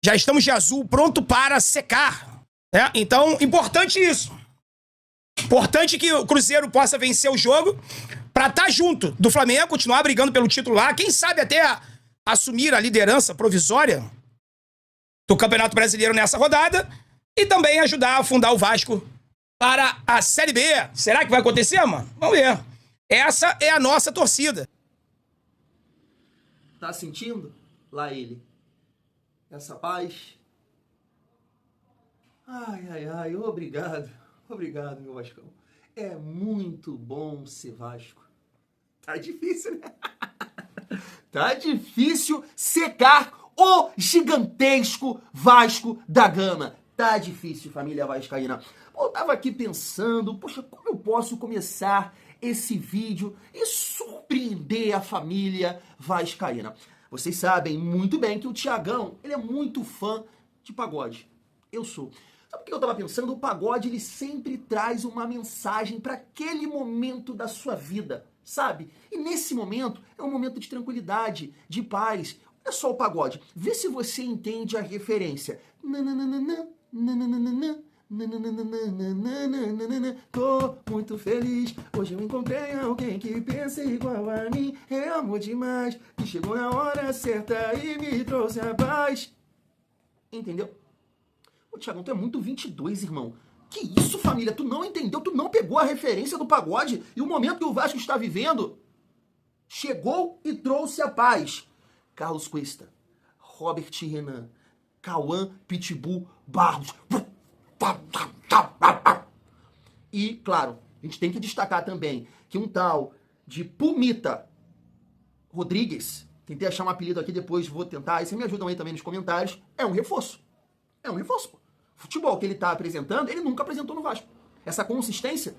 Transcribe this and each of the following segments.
Já estamos de azul, pronto para secar. Né? Então, importante isso. Importante que o Cruzeiro possa vencer o jogo para estar junto do Flamengo, continuar brigando pelo título lá. Quem sabe até assumir a liderança provisória do Campeonato Brasileiro nessa rodada e também ajudar a afundar o Vasco para a Série B. Será que vai acontecer, mano? Vamos ver. Essa é a nossa torcida. Tá sentindo? Lá ele. Essa paz. Ai, ai, ai, obrigado. Obrigado, meu Vascão. É muito bom ser Vasco. Tá difícil, né? Tá difícil secar o gigantesco Vasco da Gama. Tá difícil, família vascaína. Eu tava aqui pensando, poxa, como eu posso começar esse vídeo e surpreender a família vascaína? Vocês sabem muito bem que o Thiagão, ele é muito fã de pagode. Eu sou. Sabe o que eu tava pensando? O pagode, ele sempre traz uma mensagem para aquele momento da sua vida, sabe? E nesse momento, é um momento de tranquilidade, de paz. Olha só o pagode. Vê se você entende a referência. Tô muito feliz, hoje eu encontrei alguém que pensa igual a mim. É amor demais, que chegou na hora certa e me trouxe a paz. Entendeu? Ô, Thiagão, tu é muito 22, irmão. Que isso, família? Tu não entendeu? Tu não pegou a referência do pagode e o momento que o Vasco está vivendo? Chegou e trouxe a paz. Carlos Cuesta, Robert Renan, Cauã Pitbull Barros. E, claro, a gente tem que destacar também que um tal de Pumita Rodrigues, tentei achar um apelido aqui, depois vou tentar, e vocês me ajudam aí também nos comentários, é um reforço. É um reforço, pô. O futebol que ele tá apresentando, ele nunca apresentou no Vasco. Essa consistência,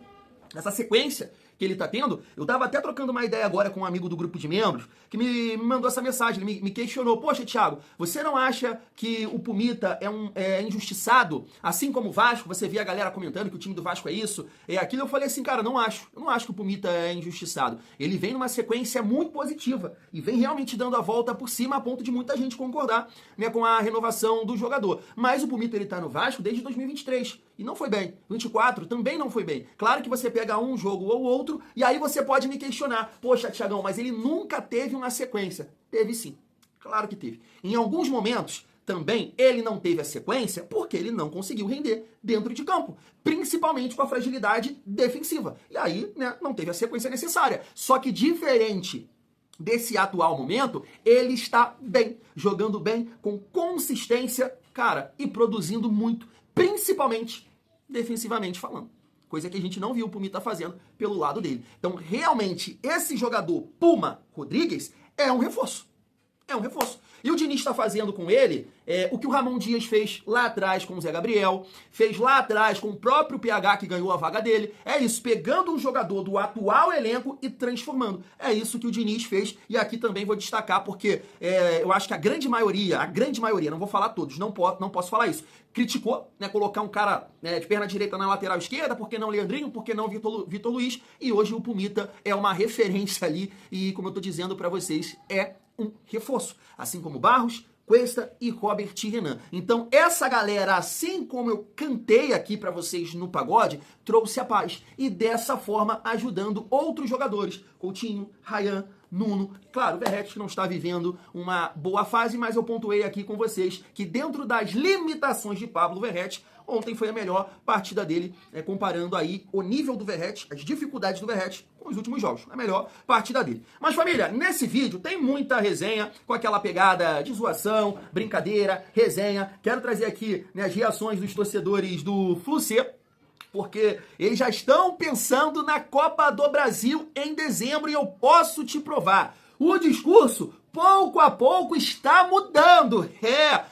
essa sequência que ele tá tendo, eu tava até trocando uma ideia agora com um amigo do grupo de membros, que me mandou essa mensagem, ele me questionou, poxa, Thiago, você não acha que o Pumita é injustiçado? Assim como o Vasco, você vê a galera comentando que o time do Vasco é isso, é aquilo, eu falei assim, cara, não acho. Eu não acho que o Pumita é injustiçado. Ele vem numa sequência muito positiva e vem realmente dando a volta por cima a ponto de muita gente concordar, né, com a renovação do jogador. Mas o Pumita, ele tá no Vasco desde 2023 e não foi bem. 24 também não foi bem. Claro que você pega um jogo ou outro e aí você pode me questionar, poxa, Thiagão, mas ele nunca teve uma sequência. Teve sim, claro que teve. Em alguns momentos, também, ele não teve a sequência porque ele não conseguiu render dentro de campo, principalmente com a fragilidade defensiva. E aí, né, não teve a sequência necessária. Só que diferente desse atual momento, ele está bem, jogando bem, com consistência, cara, e produzindo muito, principalmente defensivamente falando. Coisa que a gente não viu o Pumita fazendo pelo lado dele. Então, realmente, esse jogador Puma Rodrigues é um reforço. É um reforço. E o Diniz está fazendo com ele o que o Ramon Dias fez lá atrás com o Zé Gabriel, fez lá atrás com o próprio PH que ganhou a vaga dele. É isso, pegando um jogador do atual elenco e transformando. É isso que o Diniz fez. E aqui também vou destacar porque eu acho que a grande maioria, não vou falar todos, não posso falar isso, criticou, né, colocar um cara de perna direita na lateral esquerda, por que não Leandrinho, por que não Vitor Luiz, e hoje o Pumita é uma referência ali, e como eu tô dizendo para vocês, é um reforço, assim como Barros, Cuesta e Robert Renan. Então essa galera, assim como eu cantei aqui para vocês no pagode, trouxe a paz e dessa forma ajudando outros jogadores, Coutinho, Ryan, Nuno, claro, o Verratti que não está vivendo uma boa fase, mas eu pontuei aqui com vocês que dentro das limitações de Pablo Verratti, ontem foi a melhor partida dele, comparando aí o nível do Verratti, as dificuldades do Verratti com os últimos jogos. A melhor partida dele. Mas, família, nesse vídeo tem muita resenha com aquela pegada de zoação, brincadeira, resenha. Quero trazer aqui, né, as reações dos torcedores do Flu-C, porque eles já estão pensando na Copa do Brasil em dezembro e eu posso te provar. O discurso, pouco a pouco, está mudando.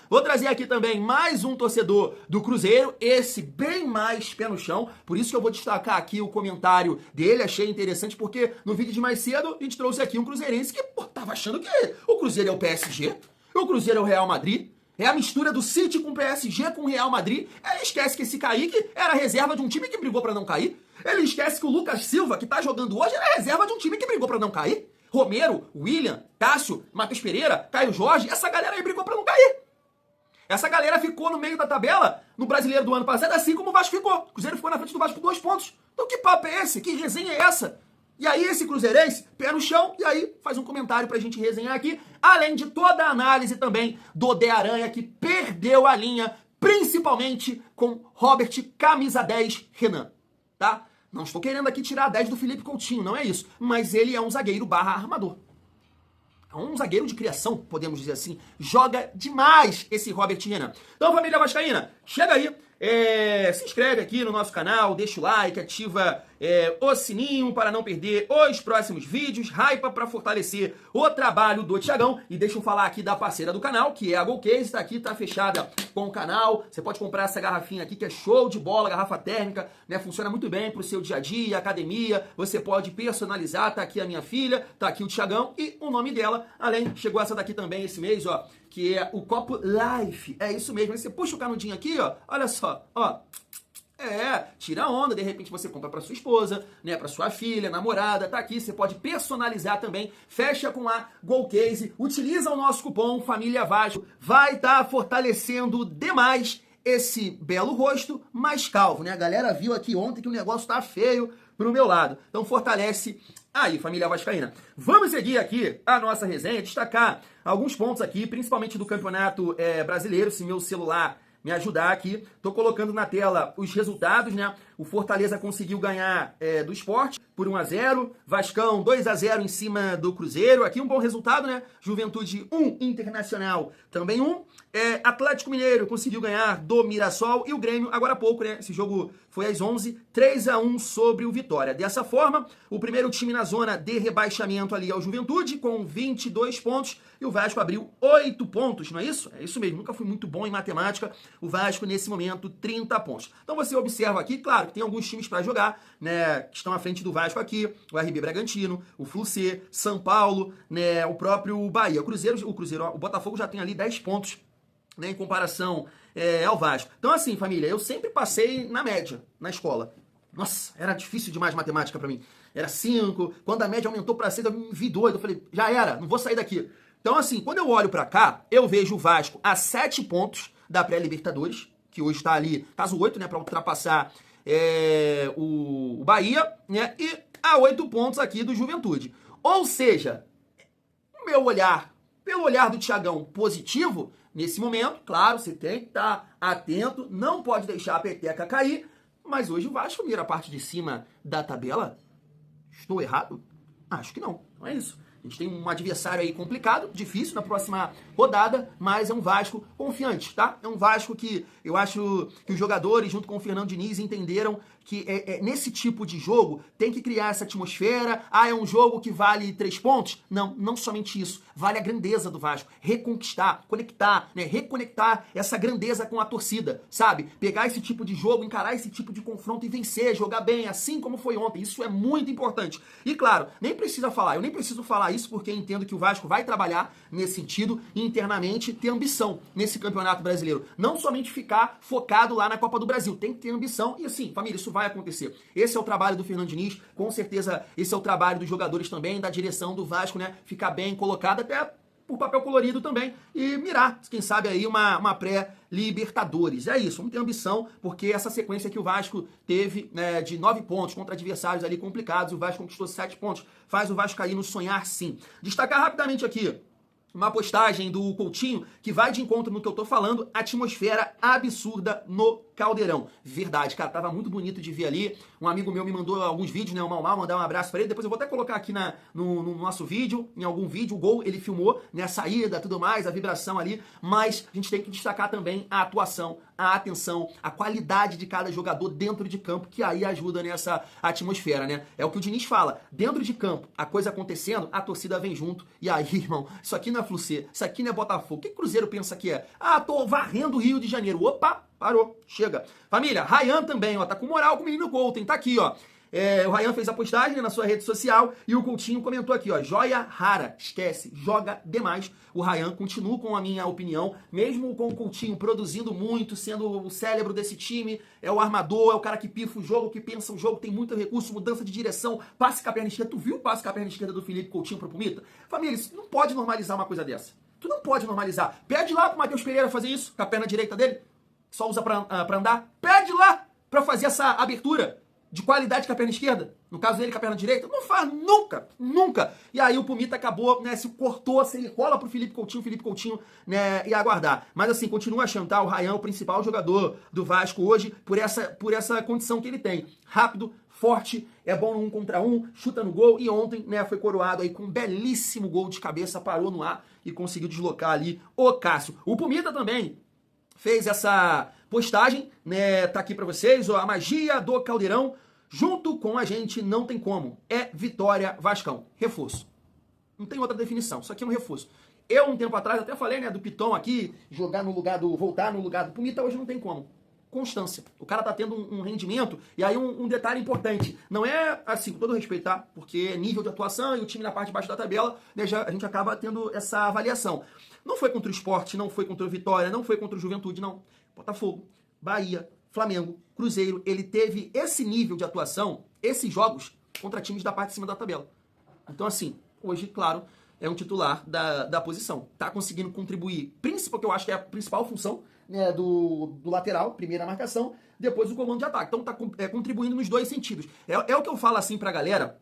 Vou trazer aqui também mais um torcedor do Cruzeiro, esse bem mais pé no chão, por isso que eu vou destacar aqui o comentário dele, achei interessante, porque no vídeo de mais cedo a gente trouxe aqui um cruzeirense que tava achando que o Cruzeiro é o PSG, o Cruzeiro é o Real Madrid, é a mistura do City com o PSG com o Real Madrid. Ele esquece que esse Kaique era reserva de um time que brigou pra não cair. Ele esquece que o Lucas Silva, que tá jogando hoje, era reserva de um time que brigou pra não cair. Romero, William, Cássio, Matheus Pereira, Caio Jorge, essa galera aí brigou pra não cair. Essa galera ficou no meio da tabela no Brasileiro do ano passado, assim como o Vasco ficou. O Cruzeiro ficou na frente do Vasco por 2 pontos. Então que papo é esse? Que resenha é essa? E aí esse cruzeirense, pé no chão, e aí faz um comentário pra gente resenhar aqui, além de toda a análise também do De Aranha, que perdeu a linha, principalmente com Robert Camisa 10 Renan, tá? Não estou querendo aqui tirar a 10 do Felipe Coutinho, não é isso, mas ele é um zagueiro barra armador. É um zagueiro de criação, podemos dizer assim. Joga demais esse Robert Renan. Então, família vascaína, chega aí. Se inscreve aqui no nosso canal, deixa o like, ativa o sininho para não perder os próximos vídeos, hypa para fortalecer o trabalho do Thiagão. E deixa eu falar aqui da parceira do canal, que é a Golcase, tá aqui, tá fechada com o canal. Você pode comprar essa garrafinha aqui, que é show de bola, garrafa térmica, né? Funciona muito bem pro seu dia a dia, academia. Você pode personalizar, tá aqui a minha filha, tá aqui o Thiagão e o nome dela. Além, chegou essa daqui também esse mês, ó, que é o copo Life. É isso mesmo. Aí você puxa o canudinho aqui, ó. Olha só, ó. Tira onda, de repente você compra para sua esposa, né, para sua filha, namorada, tá aqui, você pode personalizar também, fecha com a Golcase, utiliza o nosso cupom Família Vasco, vai estar fortalecendo demais esse belo rosto mais calvo, né? A galera viu aqui ontem que o negócio tá feio pro meu lado, então fortalece aí, família vascaína. Vamos seguir aqui a nossa resenha, destacar alguns pontos aqui, principalmente do Campeonato Brasileiro, se meu celular me ajudar aqui. Tô colocando na tela os resultados, né? O Fortaleza conseguiu ganhar do Sport por 1-0. Vascão 2-0 em cima do Cruzeiro. Aqui um bom resultado, né? Juventude 1, Internacional também 1. Atlético Mineiro conseguiu ganhar do Mirassol. E o Grêmio, agora há pouco, né? Esse jogo foi às 11, 3-1 sobre o Vitória. Dessa forma, o primeiro time na zona de rebaixamento ali é o Juventude, com 22 pontos. E o Vasco abriu 8 pontos, não é isso? É isso mesmo, nunca fui muito bom em matemática. O Vasco, nesse momento, 30 pontos. Então você observa aqui, claro, que tem alguns times para jogar, né, que estão à frente do Vasco aqui, o RB Bragantino, o Flu-C, São Paulo, né, o próprio Bahia. O Cruzeiro, o Botafogo já tem ali 10 pontos, né, em comparação ao Vasco. Então assim, família, eu sempre passei na média, na escola. Nossa, era difícil demais matemática para mim. Era 5, quando a média aumentou para 6, eu me vi doido, eu falei, já era, não vou sair daqui. Então assim, quando eu olho para cá, eu vejo o Vasco a 7 pontos da pré-Libertadores, que hoje está ali, caso 8, né, para ultrapassar o Bahia, né, e a 8 pontos aqui do Juventude. Ou seja, o meu olhar, pelo olhar do Thiagão positivo, nesse momento, claro, você tem que estar atento, não pode deixar a peteca cair, mas hoje o Vasco mira a parte de cima da tabela. Estou errado? Acho que não, não é isso. A gente tem um adversário aí complicado, difícil na próxima rodada, mas é um Vasco confiante, tá? É um Vasco que eu acho que os jogadores, junto com o Fernando Diniz, entenderam que nesse tipo de jogo tem que criar essa atmosfera. É um jogo que vale 3 pontos? Não, não somente isso. Vale a grandeza do Vasco. Reconquistar, conectar, né? Reconectar essa grandeza com a torcida, sabe? Pegar esse tipo de jogo, encarar esse tipo de confronto e vencer, jogar bem, assim como foi ontem. Isso é muito importante. E claro, nem precisa falar, eu nem preciso falar isso porque entendo que o Vasco vai trabalhar nesse sentido e internamente ter ambição nesse Campeonato Brasileiro. Não somente ficar focado lá na Copa do Brasil, tem que ter ambição e assim, família, isso vai acontecer. Esse é o trabalho do Fernando Diniz, com certeza esse é o trabalho dos jogadores também, da direção do Vasco, né? Ficar bem colocado até por papel colorido também e mirar, quem sabe aí uma pré-Libertadores. É isso, vamos ter ambição, porque essa sequência que o Vasco teve, né, de 9 pontos contra adversários ali complicados, o Vasco conquistou 7 pontos, faz o Vasco cair no sonhar sim. Destacar rapidamente aqui uma postagem do Coutinho que vai de encontro no que eu tô falando, atmosfera absurda no Caldeirão. Verdade, cara, tava muito bonito de ver ali. Um amigo meu me mandou alguns vídeos, né, o Mal, mandar um abraço pra ele. Depois eu vou até colocar aqui no nosso vídeo, em algum vídeo, o gol ele filmou, né, a saída, tudo mais, a vibração ali. Mas a gente tem que destacar também a atuação, a atenção, a qualidade de cada jogador dentro de campo, que aí ajuda nessa atmosfera, né? É o que o Diniz fala, dentro de campo, a coisa acontecendo, a torcida vem junto. E aí, irmão, isso aqui não é Flu-C, isso aqui não é Botafogo. O que o Cruzeiro pensa que é? Tô varrendo o Rio de Janeiro. Opa! Parou, chega. Família, Ryan também, ó, tá com moral com o menino Golden, tá aqui, ó. O Ryan fez a postagem na sua rede social e o Coutinho comentou aqui, ó, joia rara, esquece, joga demais. O Ryan continua com a minha opinião, mesmo com o Coutinho produzindo muito, sendo o cérebro desse time, é o armador, é o cara que pifa o jogo, que pensa o jogo, tem muito recurso, mudança de direção, passe com a perna esquerda. Tu viu o passe com a perna esquerda do Felipe Coutinho pro Pumita? Família, isso não pode normalizar uma coisa dessa. Tu não pode normalizar. Pede lá pro Matheus Pereira fazer isso, com a perna direita dele, que só usa pra andar. Pede lá pra fazer essa abertura de qualidade com a perna esquerda. No caso dele, com a perna direita. Não faz nunca, nunca. E aí o Pumita acabou, né, se cortou, se ele cola pro Felipe Coutinho, né, ia aguardar. Mas assim, continua achando, tá? O Ryan, o principal jogador do Vasco hoje, por essa condição que ele tem. Rápido, forte, é bom no 1 contra 1, chuta no gol, e ontem, né, foi coroado aí com um belíssimo gol de cabeça, parou no ar e conseguiu deslocar ali o Cássio. O Pumita também fez essa postagem, né, tá aqui pra vocês, ó, a magia do Caldeirão, junto com a gente não tem como, é vitória Vascão, reforço. Não tem outra definição, isso aqui é um reforço. Eu, um tempo atrás, até falei, né, do Piton aqui, voltar no lugar do Pumita, hoje não tem como. Constância. O cara tá tendo um rendimento, e aí um detalhe importante, não é assim, com todo respeito, tá? Porque nível de atuação e o time na parte de baixo da tabela, né, a gente acaba tendo essa avaliação. Não foi contra o Sport, não foi contra o Vitória, não foi contra o Juventude, não. Botafogo, Bahia, Flamengo, Cruzeiro, ele teve esse nível de atuação, esses jogos, contra times da parte de cima da tabela. Então assim, hoje, claro, é um titular da posição. Tá conseguindo contribuir, principalmente, que eu acho que é a principal função, né, do lateral, primeira marcação, depois o comando de ataque. Então tá contribuindo nos dois sentidos. É o que eu falo assim pra galera,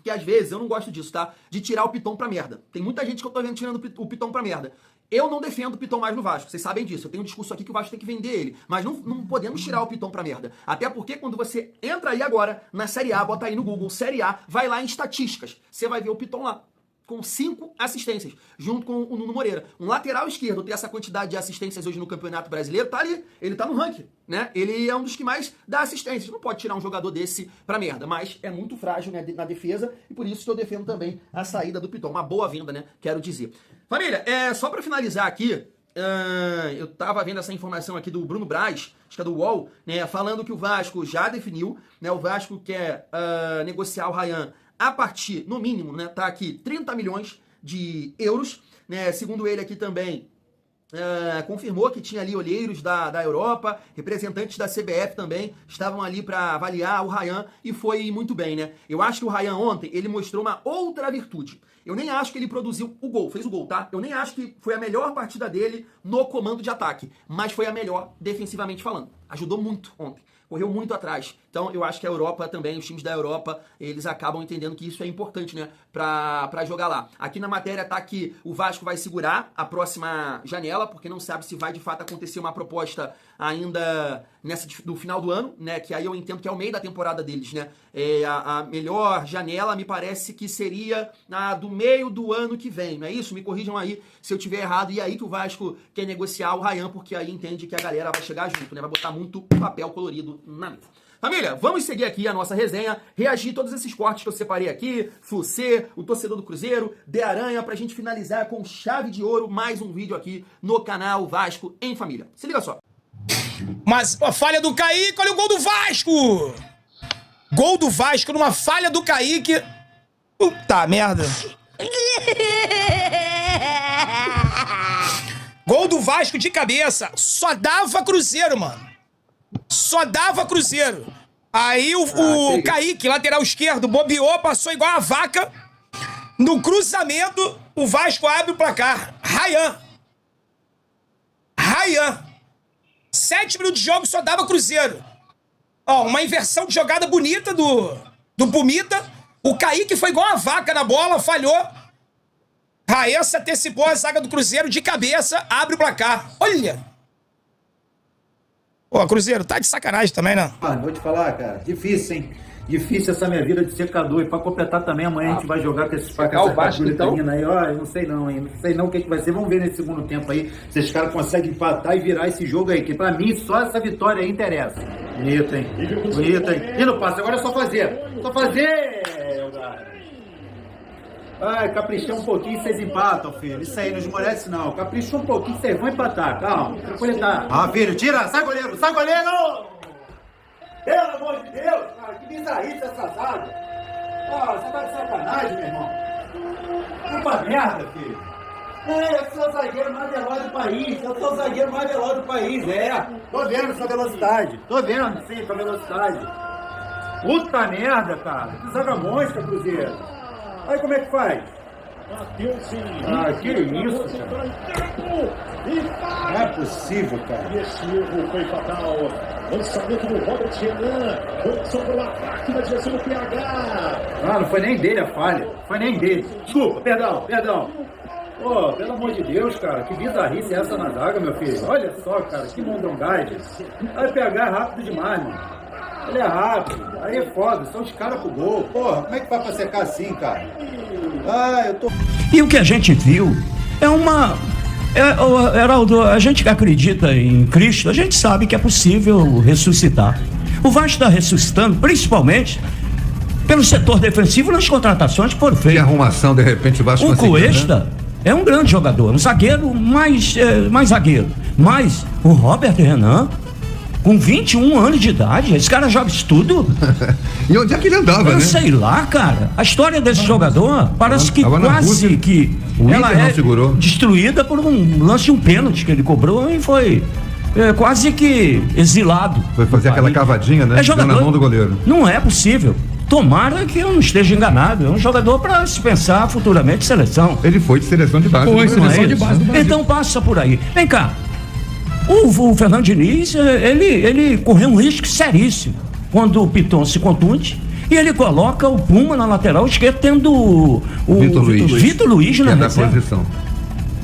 que às vezes eu não gosto disso, tá? De tirar o Piton pra merda. Tem muita gente que eu tô vendo tirando o Piton pra merda. Eu não defendo o Piton mais no Vasco, vocês sabem disso. Eu tenho um discurso aqui que o Vasco tem que vender ele. Mas não podemos tirar o Piton pra merda. Até porque quando você entra aí agora na Série A, bota aí no Google Série A, vai lá em estatísticas. Você vai ver o Piton lá, com 5 assistências, junto com o Nuno Moreira. Um lateral esquerdo ter essa quantidade de assistências hoje no Campeonato Brasileiro, tá ali, ele tá no ranking, né? Ele é um dos que mais dá assistências. Não pode tirar um jogador desse pra merda, mas é muito frágil, né, na defesa, e por isso que eu defendo também a saída do Piton. Uma boa venda, né, quero dizer. Família, só pra finalizar aqui, eu tava vendo essa informação aqui do Bruno Braz, acho que é do UOL, né, falando que o Vasco já definiu, né, o Vasco quer negociar o Ryan a partir, no mínimo, né, tá aqui 30 milhões de euros, né, segundo ele aqui também, confirmou que tinha ali olheiros da Europa, representantes da CBF também estavam ali para avaliar o Ryan e foi muito bem, né? Eu acho que o Ryan ontem, ele mostrou uma outra virtude. Eu nem acho que ele produziu o gol, fez o gol, tá? Eu nem acho que foi a melhor partida dele no comando de ataque, mas foi a melhor defensivamente falando. Ajudou muito ontem. Correu muito atrás. Então, eu acho que a Europa também, os times da Europa, eles acabam entendendo que isso é importante, né? Pra jogar lá. Aqui na matéria tá que o Vasco vai segurar a próxima janela, porque não sabe se vai de fato acontecer uma proposta ainda no final do ano, né? Que aí eu entendo que é o meio da temporada deles, né? A melhor janela me parece que seria do meio do ano que vem, não é isso? Me corrijam aí se eu tiver errado. E aí que o Vasco quer negociar o Ryan, porque aí entende que a galera vai chegar junto, né? Vai botar muito papel colorido na mesa. Família, vamos seguir aqui a nossa resenha, reagir a todos esses cortes que eu separei aqui, Flucê, o torcedor do Cruzeiro, De Aranha, pra gente finalizar com chave de ouro, mais um vídeo aqui no canal Vasco em Família. Se liga só. Mas a falha do Kaique, olha o gol do Vasco! Gol do Vasco numa falha do Kaique. Puta merda. Gol do Vasco de cabeça. Só dava Cruzeiro, mano. Só dava Cruzeiro. Aí o Kaique, lateral esquerdo, bobeou, passou igual a vaca. No cruzamento, o Vasco abre o placar. Ryan. 7 minutos de jogo, só dava Cruzeiro. Ó, uma inversão de jogada bonita do Pumita. O Kaique foi igual a vaca na bola, falhou. Ryan se antecipou a zaga do Cruzeiro de cabeça, abre o placar. Olha! Pô, Cruzeiro, tá de sacanagem também, né? Vou te falar, cara, difícil, hein? Difícil essa minha vida de secador. E pra completar também, amanhã a gente vai jogar com esses Vasco, então? Aí, ó, eu não sei não, hein? Não sei não o que vai ser. Vamos ver nesse segundo tempo aí se esses caras conseguem empatar e virar esse jogo aí. Que pra mim, só essa vitória aí interessa. Bonito, hein? Bonito, hein? E no passe, agora é só fazer. Só fazer, cara. Ai, caprichar um pouquinho, vocês empatam, filho. Isso aí não esmorece, não. Caprichou um pouquinho, vocês vão empatar. Calma, tranquilidade. Filho, tira! Sai, goleiro! Sai, goleiro! Pelo amor de Deus, cara, que bizarrice essa zaga. Você tá de sacanagem, meu irmão. Puta merda, filho. Eu sou o zagueiro mais veloz do país. Eu sou o zagueiro mais veloz do país, Tô vendo essa velocidade. Tô vendo, sim, essa velocidade. Puta merda, cara. Que zaga monstra, Cruzeiro. Aí como é que faz? Ah, que isso, cara. Não é possível, cara. Esse erro foi fatal. Lançamento do Robert Renan. Opção pelo ataque na direção do PH. Ah, não foi nem dele a falha. Foi nem dele. Desculpa, perdão. Pô, pelo amor de Deus, cara. Que bizarrice é essa na zaga, meu filho? Olha só, cara. Que mondongagem. Vai pegar rápido demais, mano. Ele é rápido. Aí é foda. São os caras pro gol. Porra, como é que vai pra secar assim, cara? Ah, eu tô... E o que a gente viu é uma... Heraldo, a gente que acredita em Cristo, a gente sabe que é possível ressuscitar. O Vasco está ressuscitando, principalmente pelo setor defensivo nas contratações que foram Que feitas. arrumação, de repente, o Vasco O conseguiu, Cuesta né? é um grande jogador, um zagueiro mais zagueiro. Mas o Robert Renan, com 21 anos de idade, esse cara joga isso tudo. E onde é que ele andava, Eu né? sei lá, cara. A história desse jogador parece que tava na quase Rússia. que O ela Inter não segurou. destruída por um lance de um pênalti que ele cobrou e foi quase que exilado. Foi fazer do aquela país. cavadinha, né? É jogador, Deu na mão do goleiro. Não é possível. Tomara que eu não esteja enganado. É um jogador para se pensar futuramente seleção. Ele foi de seleção de base. Foi, do Brasil. seleção de base do Brasil. Então passa por aí. Vem cá. O Fernando Diniz, ele correu um risco seríssimo quando o Piton se contunde e ele coloca o Puma na lateral esquerda, tendo o Vitor Luiz que na é da reserva. posição.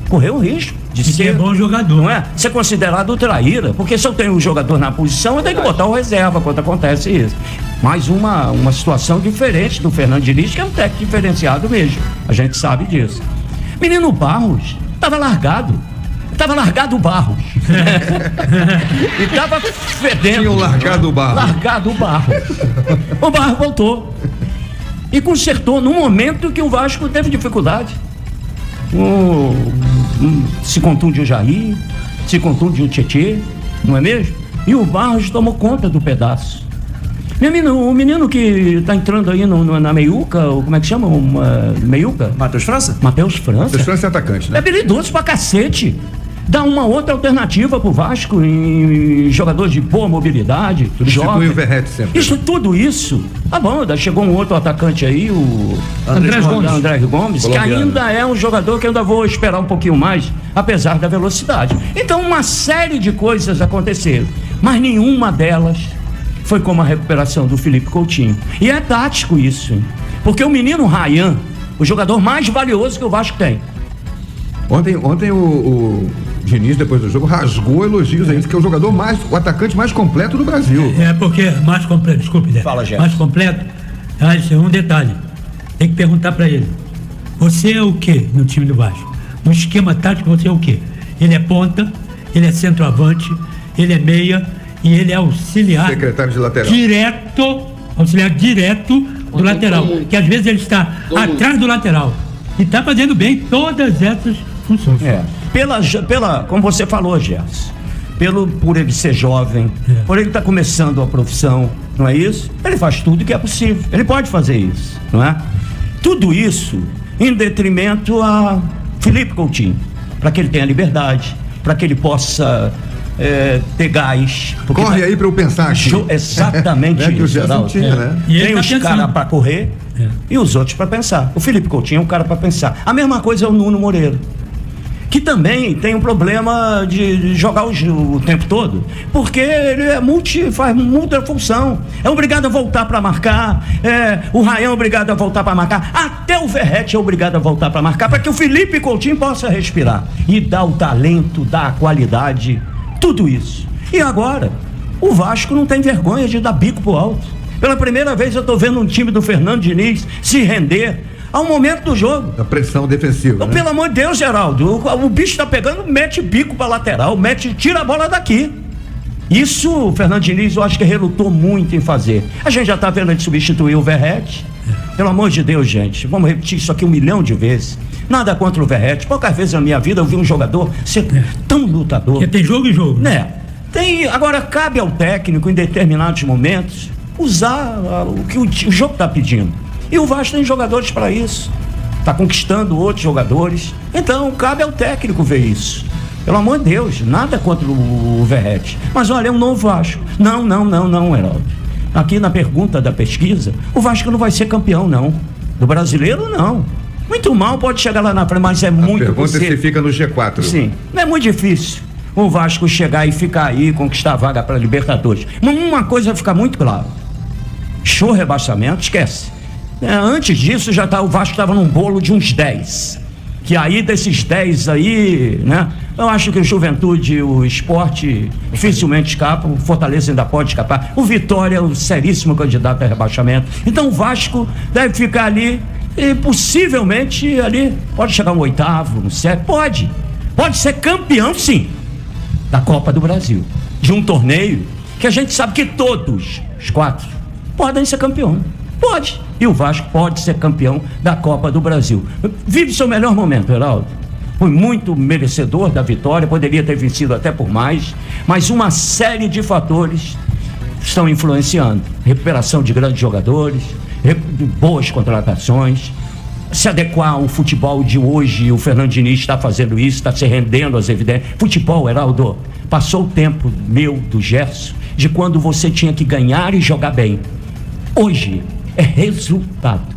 Correu o risco de Que ser é bom jogador. não é? Ser considerado traíra, porque se eu tenho um jogador na posição, eu tenho que botar o reserva quando acontece isso. Mais uma situação diferente do Fernando Diniz, que é um técnico diferenciado mesmo. A gente sabe disso. Menino Barros estava largado. Estava largado o Barros. E estava fedendo. Tinham largado o Barros. Largado o Barros. O Barros voltou. E consertou no momento que o Vasco teve dificuldade. Se contunde o Jair, se contunde o Tietê, não é mesmo? E o Barros tomou conta do pedaço. O menino que está entrando aí na meiuca, como é que chama? Meiuca? Matheus França? Matheus França. Vocês foram ser atacante, É né? habilidoso pra cacete. Dá uma outra alternativa pro Vasco em jogador de boa mobilidade. Substitui jovem. o Verratti sempre. Tudo isso. Tá bom, chegou um outro atacante aí, o André Gomes, que Colombiano. ainda é um jogador que eu ainda vou esperar um pouquinho mais, apesar da velocidade. Então, uma série de coisas aconteceram, mas nenhuma delas foi como a recuperação do Felipe Coutinho. E é tático isso, hein? Porque o menino Ryan, o jogador mais valioso que o Vasco tem. Ontem o Diniz, depois do jogo, rasgou elogios aí, que é o atacante mais completo do Brasil. É porque mais completo, desculpe, Zé. Fala, Gerson. Mais completo. Um detalhe. Tem que perguntar pra ele. Você é o quê no time do Vasco? No esquema tático você é o quê? Ele é ponta, ele é centroavante, ele é meia e ele é auxiliar. Secretário de lateral. Auxiliar direto do lateral. Que às vezes ele está atrás do lateral. E está fazendo bem todas essas funções. Como você falou, Gerson, por ele ser jovem, por ele estar começando a profissão, não é isso? Ele faz tudo que é possível. Ele pode fazer isso, não é? Tudo isso em detrimento a Felipe Coutinho, para que ele tenha liberdade, para que ele possa ter gás. Corre aí pra eu pensar aqui. Exatamente Que o isso. Gerson Geraldo. tinha, né? E ele Tem tá os pensando. caras para correr e os outros para pensar. O Felipe Coutinho é um cara para pensar. A mesma coisa é o Nuno Moreira, que também tem um problema de jogar o tempo todo, porque ele faz muita função. É obrigado a voltar para marcar. O Ryan é obrigado a voltar para marcar. Até o Verratti é obrigado a voltar para marcar, para que o Felipe Coutinho possa respirar e dar o talento, dar a qualidade, tudo isso. E agora, o Vasco não tem vergonha de dar bico pro alto. Pela primeira vez eu tô vendo um time do Fernando Diniz se render ao momento do jogo. A pressão defensiva. Então, né? pelo amor de Deus, Geraldo, o bicho tá pegando, mete bico pra lateral, tira a bola daqui. Isso o Fernando Diniz, eu acho que relutou muito em fazer. A gente já tá vendo ele substituir o Verratti. Pelo amor de Deus, gente, vamos repetir isso aqui 1 milhão de vezes. Nada contra o Verratti. Poucas vezes na minha vida eu vi um jogador ser tão lutador. Porque tem jogo e jogo. Né? Agora cabe ao técnico, em determinados momentos, usar o que o jogo está pedindo. E o Vasco tem jogadores para isso. Está conquistando outros jogadores. Então, cabe ao técnico ver isso. Pelo amor de Deus, nada contra o Verratti. Mas olha, é um novo Vasco. Não, Heraldo. Aqui na pergunta da pesquisa, o Vasco não vai ser campeão, não. Do brasileiro, não. Muito mal pode chegar lá na frente, mas é muito Pergunta possível. se fica no G4. Sim, não é muito difícil o Vasco chegar e ficar aí e conquistar a vaga para Libertadores. Mas uma coisa vai ficar muito clara: show rebaixamento, esquece. Antes disso, o Vasco estava num bolo de uns 10. Que aí, desses 10 aí, né? Eu acho que o Juventude, o Sport dificilmente escapa, o Fortaleza ainda pode escapar. O Vitória é o seríssimo candidato a rebaixamento. Então o Vasco deve ficar ali e possivelmente ali, pode chegar no 8º, no 7º, pode ser campeão sim, da Copa do Brasil. De um torneio que a gente sabe que todos, os 4, podem ser campeão. Pode. E o Vasco pode ser campeão da Copa do Brasil. Vive seu melhor momento, Heraldo. Foi muito merecedor da vitória, poderia ter vencido até por mais, mas uma série de fatores estão influenciando. Recuperação de grandes jogadores, boas contratações, se adequar ao futebol de hoje. O Fernando Diniz está fazendo isso, está se rendendo às evidências. Futebol, Heraldo, passou o tempo do Gerson, de quando você tinha que ganhar e jogar bem. Hoje é resultado.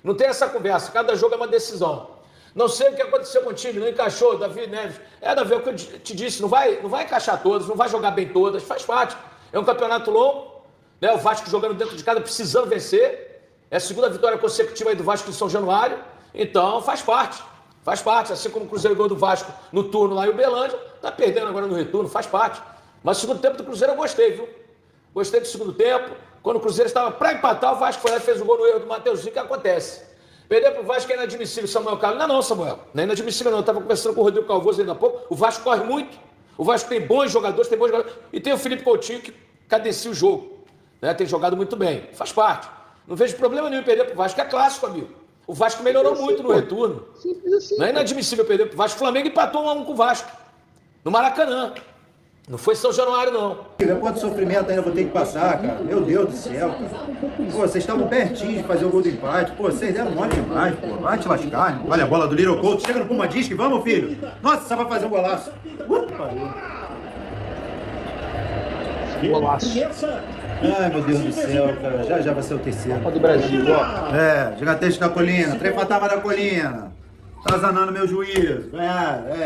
Não tem essa conversa, cada jogo é uma decisão. Não sei o que aconteceu com o time, não encaixou, Davi Neves. Davi, é o que eu te disse, não vai encaixar todas, não vai jogar bem todas, faz parte. É um campeonato longo, né? O Vasco jogando dentro de casa, precisando vencer. É a segunda vitória consecutiva aí do Vasco em São Januário, então faz parte. Faz parte, assim como o Cruzeiro ganhou do Vasco no turno lá e o Belândia, tá perdendo agora no retorno, faz parte. Mas o segundo tempo do Cruzeiro eu gostei, viu? Gostei do segundo tempo. Quando o Cruzeiro estava para empatar, o Vasco foi lá e fez o gol no erro do Mateuzinho, que acontece. Perder pro Vasco é inadmissível, Samuel Carlos. Não, Samuel. Não é inadmissível, não. Eu estava conversando com o Rodrigo Calvoso ainda há pouco. O Vasco corre muito. O Vasco tem bons jogadores, E tem o Felipe Coutinho que cadencia o jogo. Né? Tem jogado muito bem. Faz parte. Não vejo problema nenhum em perder pro Vasco. É clássico, amigo. O Vasco melhorou muito no retorno. Não é inadmissível perder pro Vasco. O Flamengo empatou 1-1 com o Vasco. No Maracanã. Não foi São Januário, não. Quanto sofrimento ainda vou ter que passar, cara. Meu Deus do céu, cara. Pô, vocês estavam pertinho de fazer o gol do empate. Pô, vocês deram mole demais, pô. Vai te lascar. Olha a bola do Little Couto. Chega no Puma Disque. Vamos, filho. Nossa, só vai fazer um golaço. Golaço. Ai, meu Deus do céu, cara. Já vai ser o terceiro. Copa do Brasil, ó. Gigantesco da colina. Trem fantasma da colina. Tá zanando meu juízo.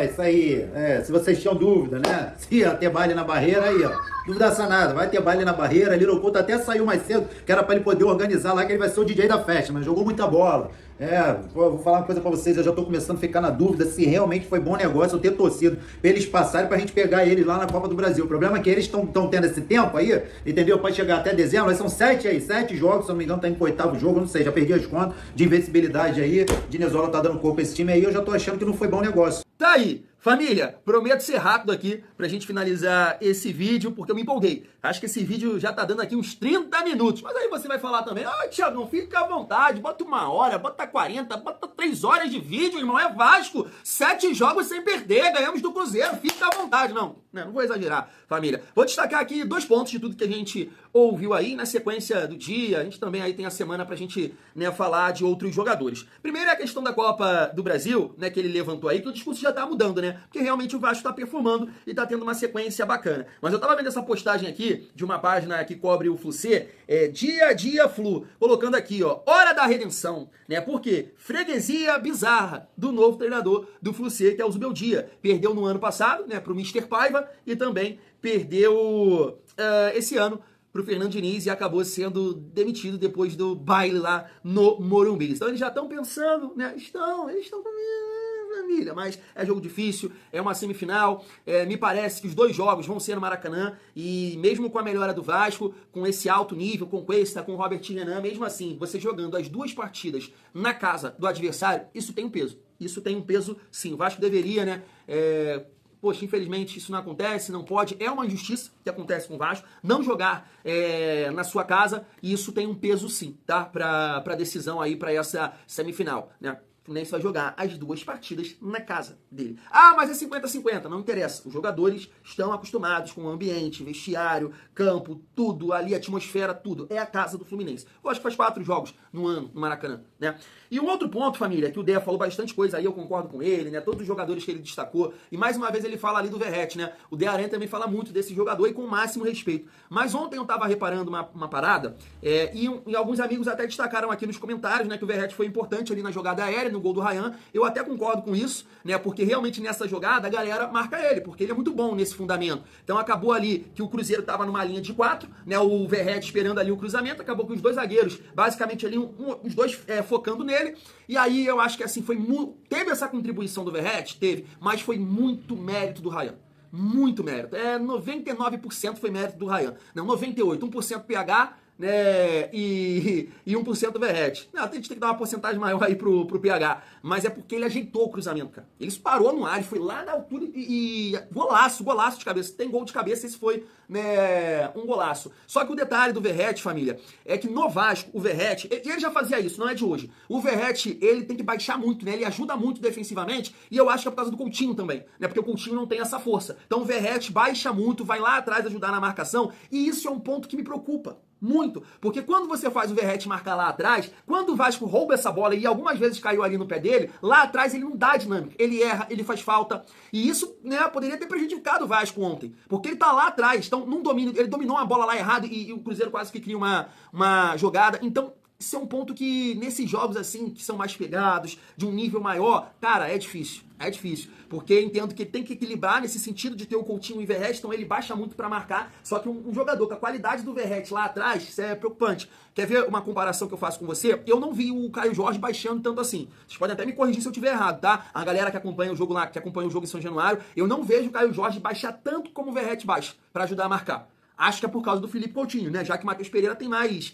Isso aí. Se vocês tinham dúvida, né? Se ia ter baile na barreira, aí, ó. Dúvida sanada. Vai ter baile na barreira. Little Couto até saiu mais cedo, que era pra ele poder organizar lá, que ele vai ser o DJ da festa, mas jogou muita bola. Vou falar uma coisa pra vocês, eu já tô começando a ficar na dúvida se realmente foi bom negócio eu ter torcido pra eles passarem pra gente pegar eles lá na Copa do Brasil. O problema é que eles estão tendo esse tempo aí, entendeu? Pode chegar até dezembro, mas são 7 jogos, se eu não me engano, tá indo pro 8º jogo, eu não sei, já perdi as contas de invencibilidade aí. Dinizola tá dando corpo a esse time aí, eu já tô achando que não foi bom negócio. Tá aí, família, prometo ser rápido aqui pra gente finalizar esse vídeo, porque eu me empolguei. Acho que esse vídeo já tá dando aqui uns 30 minutos, mas aí você vai falar também, Thiago, fica à vontade, bota 1 hora, bota 40, bota 3 horas de vídeo, irmão, é Vasco, 7 jogos sem perder, ganhamos do Cruzeiro, fica à vontade. Não vou exagerar, família. Vou destacar aqui 2 pontos de tudo que a gente ouviu aí na sequência do dia. A gente também aí tem a semana pra gente, né, falar de outros jogadores. Primeiro é a questão da Copa do Brasil, né, que ele levantou aí, que o discurso já tá mudando, né? Porque realmente o Vasco tá performando e tá tendo uma sequência bacana. Mas eu tava vendo essa postagem aqui de uma página que cobre o Flu-C, Dia a Dia Flu, colocando aqui, ó, Hora da Redenção, né? Por quê? Freguesia bizarra do novo treinador do Flu-C, que é o Zubeldia. Perdeu no ano passado, né, pro Mr. Paiva e também perdeu esse ano pro Fernando Diniz e acabou sendo demitido depois do baile lá no Morumbi. Então eles já estão pensando, né? Eles estão família, mas é jogo difícil, é uma semifinal, me parece que os 2 jogos vão ser no Maracanã e mesmo com a melhora do Vasco, com esse alto nível, com Cuesta, com Robert Renan, mesmo assim, você jogando as 2 partidas na casa do adversário, isso tem um peso. Isso tem um peso, sim. O Vasco deveria, né? Poxa, infelizmente isso não acontece, não pode, é uma injustiça que acontece com o Vasco, não jogar na sua casa, e isso tem um peso sim, tá? Pra decisão aí, pra essa semifinal, né? Fluminense vai jogar as 2 partidas na casa dele. Ah, mas é 50-50, não interessa. Os jogadores estão acostumados com o ambiente, vestiário, campo, tudo ali, atmosfera, tudo. É a casa do Fluminense. Eu acho que faz 4 jogos no ano no Maracanã, né? E um outro ponto, família, que o Dea falou bastante coisa aí, eu concordo com ele, né? Todos os jogadores que ele destacou. E mais uma vez ele fala ali do Verratti, né? O Dea Aranha também fala muito desse jogador e com o máximo respeito. Mas ontem eu tava reparando uma parada, e alguns amigos até destacaram aqui nos comentários, né? Que o Verratti foi importante ali na jogada aérea, no gol do Ryan. Eu até concordo com isso, né? Porque realmente nessa jogada a galera marca ele, porque ele é muito bom nesse fundamento. Então acabou ali que o Cruzeiro tava numa linha de 4, né? O Verratti esperando ali o cruzamento, acabou com os 2 zagueiros, basicamente ali os 2 focando nele. E aí eu acho que assim teve essa contribuição do Verratti, teve, mas foi muito mérito do Ryan. Muito mérito. 99% foi mérito do Ryan. Não, 98%, 1% PH, né, e 1% Verratti. Não, a gente tem que dar uma porcentagem maior aí pro PH. Mas é porque ele ajeitou o cruzamento, cara. Ele parou no ar, ele foi lá na altura e golaço de cabeça. Tem gol de cabeça, esse foi, né, um golaço. Só que o detalhe do Verratti, família, é que no Vasco, o Verratti, ele já fazia isso, não é de hoje. O Verratti, ele tem que baixar muito, né? Ele ajuda muito defensivamente, e eu acho que é por causa do Coutinho também, né? Porque o Coutinho não tem essa força. Então o Verratti baixa muito, vai lá atrás ajudar na marcação, e isso é um ponto que me preocupa. Muito, porque quando você faz o Verratti marcar lá atrás, quando o Vasco rouba essa bola e algumas vezes caiu ali no pé dele, lá atrás ele não dá dinâmica, ele erra, ele faz falta, e isso, né, poderia ter prejudicado o Vasco ontem, porque ele tá lá atrás, então não domina, ele dominou uma bola lá errado e o Cruzeiro quase que cria uma jogada, então isso é um ponto que nesses jogos assim, que são mais pegados, de um nível maior, cara, é difícil. É difícil, porque eu entendo que tem que equilibrar nesse sentido de ter o Coutinho e o Verratti, então ele baixa muito pra marcar, só que um jogador com a qualidade do Verratti lá atrás, isso é preocupante. Quer ver uma comparação que eu faço com você? Eu não vi o Caio Jorge baixando tanto assim. Vocês podem até me corrigir se eu estiver errado, tá? A galera que acompanha o jogo lá, que acompanha o jogo em São Januário, eu não vejo o Caio Jorge baixar tanto como o Verratti baixa, pra ajudar a marcar. Acho que é por causa do Felipe Coutinho, né? Já que o Matheus Pereira tem mais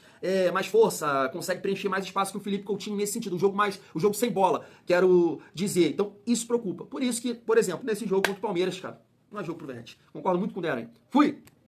força, consegue preencher mais espaço que o Felipe Coutinho nesse sentido. O jogo sem bola, quero dizer. Então, isso preocupa. Por isso que, por exemplo, nesse jogo contra o Palmeiras, cara, não é jogo pro Verratti. Concordo muito com o Dea Aranha. Fui!